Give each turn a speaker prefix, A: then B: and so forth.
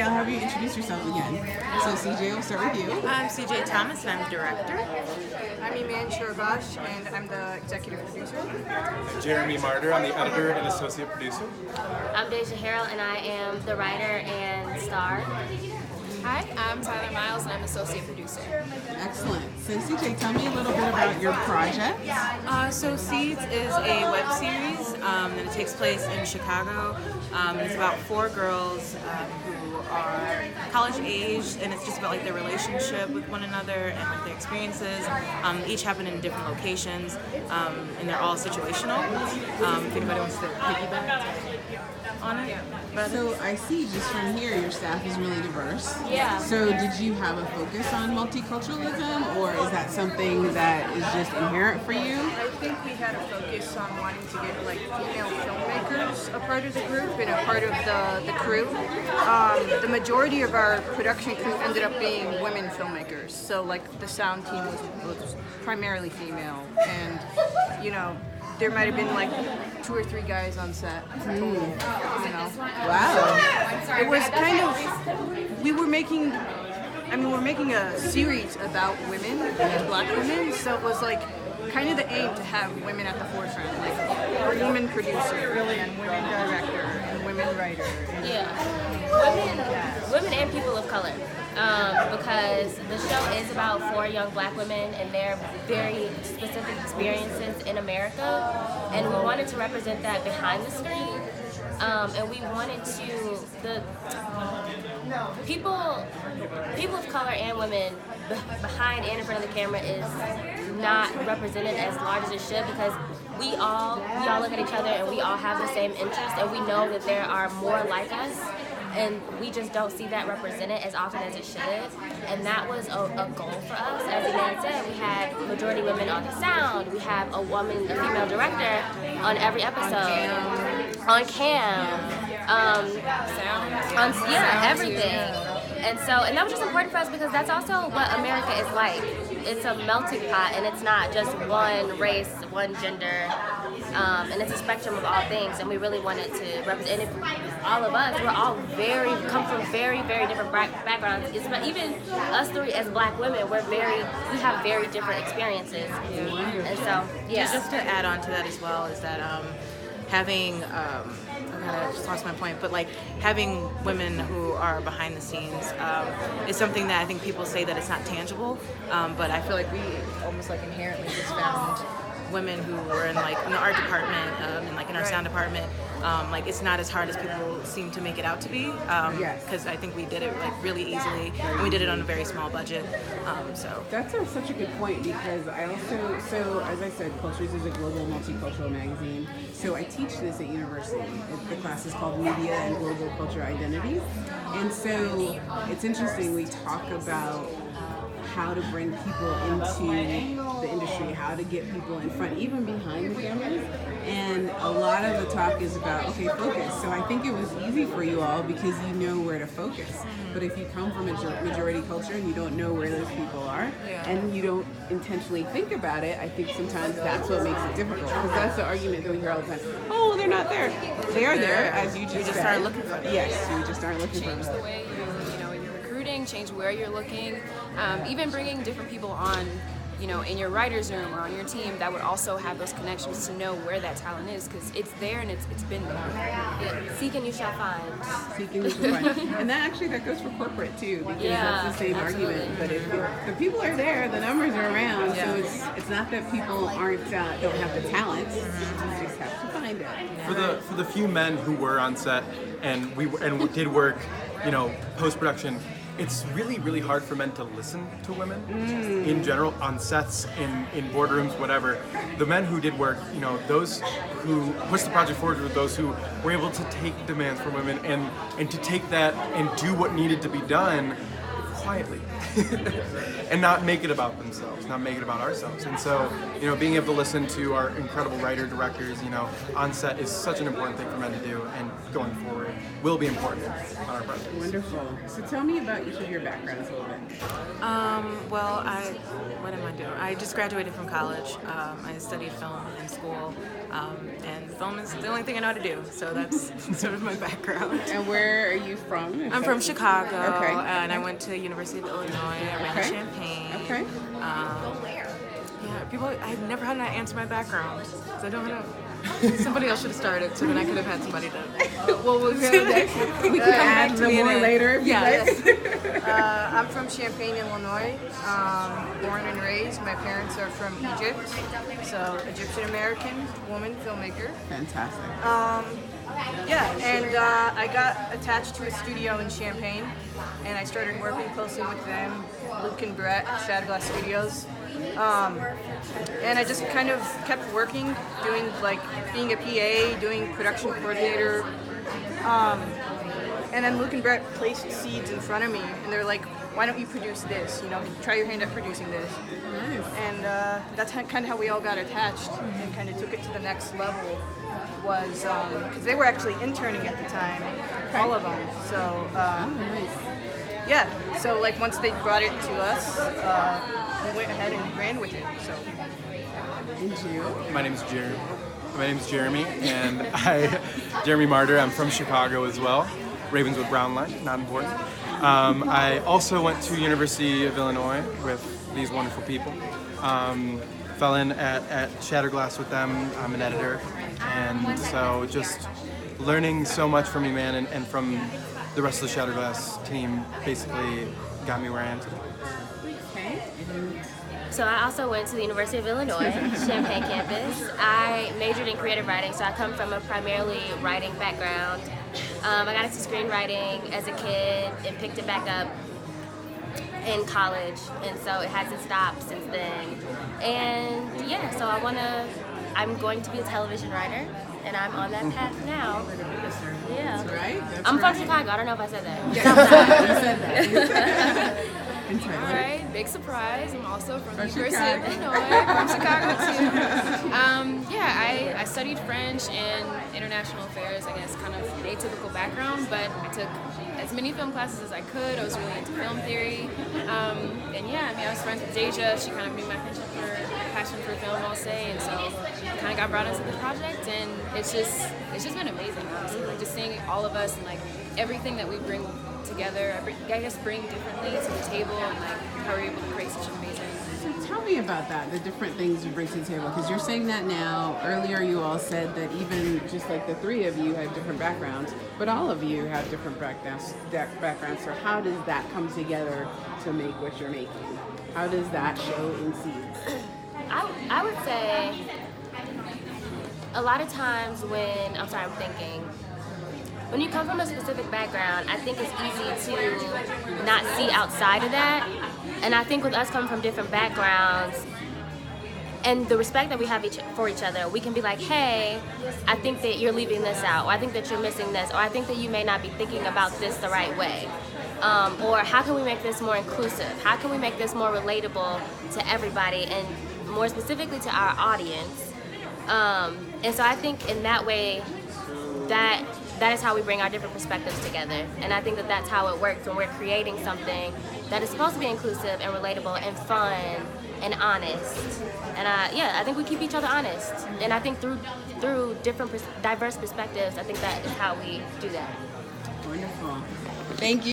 A: I'll have you introduce yourselves again. So CJ, we'll start with you.
B: I'm CJ Thomas and I'm the director.
C: I'm Iman Shorbash and I'm the executive producer.
D: Jeremy Martyr, I'm the editor and associate producer.
E: I'm Deja Harrell and I am the writer and star.
F: Hi, I'm Tyler Miles and I'm associate producer.
A: Excellent. So CJ, tell me a little bit about your project.
B: So Seeds is a web series and it takes place in Chicago. It's about 4 girls who are college aged, and it's just about like their relationship with one another and like their experiences. Each happen in different locations, and they're all situational. If anybody wants to piggyback on it.
A: So I see just from here your staff is really diverse.
E: Yeah.
A: So did you have a focus on multiculturalism, or is that something that is just inherent for you?
C: I think we had a focus on wanting to get like female filmmakers a part of the group and a part of the crew. The majority of our production crew ended up being women filmmakers. So like the sound team was primarily female, and you know, there might have been like 2 or 3 guys on set total, you know.
A: Wow.
C: It was kind of, we're making a series about women and black women, so it was like kind of the aim to have women at the forefront, like a woman producer and women director and women writer.
E: Women and people of color. Because the show is about 4 young black women and their very specific experiences in America, and we wanted to represent that behind the screen, and we wanted to, the people of color and women behind and in front of the camera is not represented as large as it should, because we all look at each other and we all have the same interests, and we know that there are more like us, and we just don't see that represented as often as it should. And that was a goal for us. As Iman said, we had majority women on the sound. We have a female director on every episode. On cam. Everything. And that was just important for us, because that's also what America is like. It's a melting pot, and it's not just one race, one gender, and it's a spectrum of all things. And we really wanted to represent it. All of us, we're all come from very, very different backgrounds. Even us 3 as black women, we have very different experiences. And so, yeah.
B: Just to add on to that as well is that having I just lost my point, but like having women who are behind the scenes is something that I think people say that it's not tangible, but I feel like we almost like inherently just found women who were in the art department and like in our sound department. Like it's not as hard as people seem to make it out to be, because I think we did it like really easily, and we did it on a very small budget. So
A: That's such a good point, because I also, so as I said, Cultures is a global multicultural magazine. So I teach this at university. The class is called Media and Global Culture Identities. And so it's interesting, we talk about how to bring people into the industry, how to get people in front, even behind the cameras. And a lot of the talk is about, okay, focus. So I think it was easy for you all because you know where to focus. But if you come from a majority culture and you don't know where those people are, and you don't intentionally think about it, I think sometimes that's what makes it difficult. Because that's the argument that we hear all the time. Oh, they're not there. They are there, as you just said.
B: started looking for them.
A: Yes, we just aren't looking for
F: Change
A: them.
F: the way you're recruiting, change where you're looking, even bringing different people on, in your writer's room or on your team that would also have those connections to know where that talent is, because it's there and it's been there.
E: Seek and you shall find.
A: Seek and you shall find. And that goes for corporate too, because that's the same argument. But if the people are there, the numbers are around, so it's not that people don't have the talent, you just have to find it.
D: For the few men who were on set and we did work, post-production, it's really, really hard for men to listen to women in general, on sets, in boardrooms, whatever. The men who did work, those who pushed the project forward were those who were able to take demands from women and to take that and do what needed to be done quietly and not make it about themselves, not make it about ourselves. And so, being able to listen to our incredible writer-directors, on set is such an important thing for men to do, and going forward will be important on our project.
A: Wonderful. So tell me about each of your backgrounds a little bit.
B: What am I doing? I just graduated from college. I studied film in school. And film is the only thing I know how to do, so that's sort of my background.
A: And where are you from?
B: I'm from Chicago,
A: Okay.
B: and I went to University of Illinois. I ran
A: Okay.
B: Champaign.
A: Okay.
B: Yeah, people. I've never had to answer my background, so I don't know. Somebody else should have started, so then I could have had somebody to.
A: Well, we'll go next. We can add
B: to me
A: more
B: in a-
A: later if
B: yeah,
A: you like.
C: I'm from Champaign, Illinois. Born and raised. My parents are from Egypt, so Egyptian American woman filmmaker.
A: Fantastic.
C: Yeah, and I got attached to a studio in Champaign, and I started working closely with them, Luke and Brett, Shatterglass Studios. And I just kind of kept working, doing like being a PA, doing production coordinator. And then Luke and Brett placed seeds in front of me, and they're like, "Why don't you produce this? You know, try your hand at producing this."
A: Nice.
C: And that's kind of how we all got attached and kind of took it to the next level. Was because they were actually interning at the time, all of them. So yeah, so like once they brought it to us, we went ahead and ran with it. So
A: And you?
D: My name is Jeremy, and Jeremy Martyr. I'm from Chicago as well. Ravenswood Brown Line, not important. I also went to University of Illinois with these wonderful people. Fell in at Shatterglass with them. I'm an editor, and so just learning so much from you, man, and from the rest of the Shatterglass team basically got me where I am today.
A: Okay.
E: So I also went to the University of Illinois, Champaign campus. I majored in creative writing, so I come from a primarily writing background. I got into screenwriting as a kid and picked it back up in college, and so it hasn't stopped since then. And yeah, so I'm going to be a television writer, and I'm on that path now. Yeah.
A: That's right. That's
E: I'm
A: right.
E: from Chicago. I don't know if I said that.
A: You said that. You said that. And Tyler?
F: All right, big surprise. I'm also from the
A: From
F: University of
A: Chicago.
F: Illinois, from Chicago too. Yeah, I studied French and international affairs, I guess, kind of an atypical background, but I took as many film classes as I could. I was really into film theory. And yeah, I mean, I was friends with Deja. She kind of knew my passion for film, I'll say, and so kind of got brought into the project, and it's just been amazing, honestly. Like just seeing all of us and like everything that we bring together, I guess bring differently to the table, and like how we're able to create such an amazing.
A: So tell me about that, the different things you bring to the table, because you're saying that now. Earlier you all said that even just like the three of you have different backgrounds, but all of you have different backgrounds. So how does that come together to make what you're making? How does that show in seeds?
E: I would say a lot of times when you come from a specific background, I think it's easy to not see outside of that. And I think with us coming from different backgrounds and the respect that we have for each other, we can be like, hey, I think that you're leaving this out, or I think that you're missing this, or I think that you may not be thinking about this the right way. Or how can we make this more inclusive? How can we make this more relatable to everybody, and more specifically to our audience? And so I think in that way, that is how we bring our different perspectives together. And I think that that's how it works when we're creating something that is supposed to be inclusive and relatable and fun and honest. And I think we keep each other honest. And I think through different diverse perspectives, I think that is how we do that.
A: Wonderful. Thank you.